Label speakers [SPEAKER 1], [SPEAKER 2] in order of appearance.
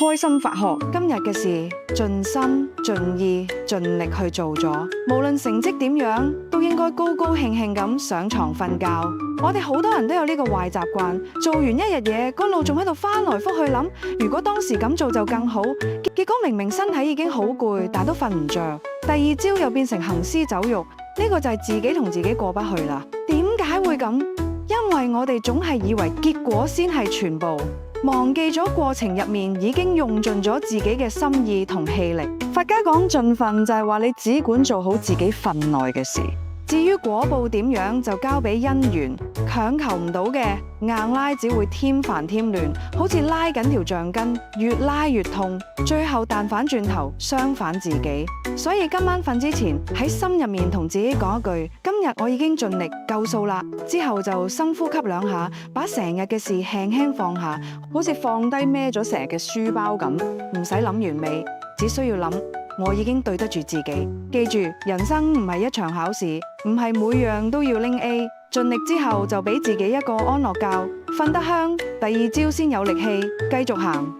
[SPEAKER 1] 開心發學，今日嘅事盡心盡意盡力去做咗，無論成績點樣，都應該高高興興咁上床瞓覺。我哋好多人都有呢個壞習慣，做完一日嘢，個腦仲喺度翻來覆去諗，如果當時咁做就更好。結果明明身體已經好攰，但都瞓唔着，第二朝又變成行屍走肉。呢個就係自己同自己過不去啦。點解會咁？因為我哋總係以為結果先係全部，忘記咗過程入面已經用盡咗自己嘅心意同氣力。佛家講盡份就係話你只管做好自己份內嘅事，至於果報點樣就交俾因緣，強求唔到嘅硬拉只會添煩添亂，好似拉緊條橡筋，越拉越痛，最後彈返轉頭傷反自己。所以今晚瞓之前喺心入面同自己講一句：今日我已經盡力夠數啦。之後就深呼吸2下，把成日嘅事輕輕放下，好似放低孭咗成日嘅書包咁，唔使諗完美，只需要諗我已經對得住自己。記住，人生唔係一場考試，唔係每樣都要拎 A。盡力之後就俾自己一個安樂覺，瞓得香，第二朝先有力氣繼續行。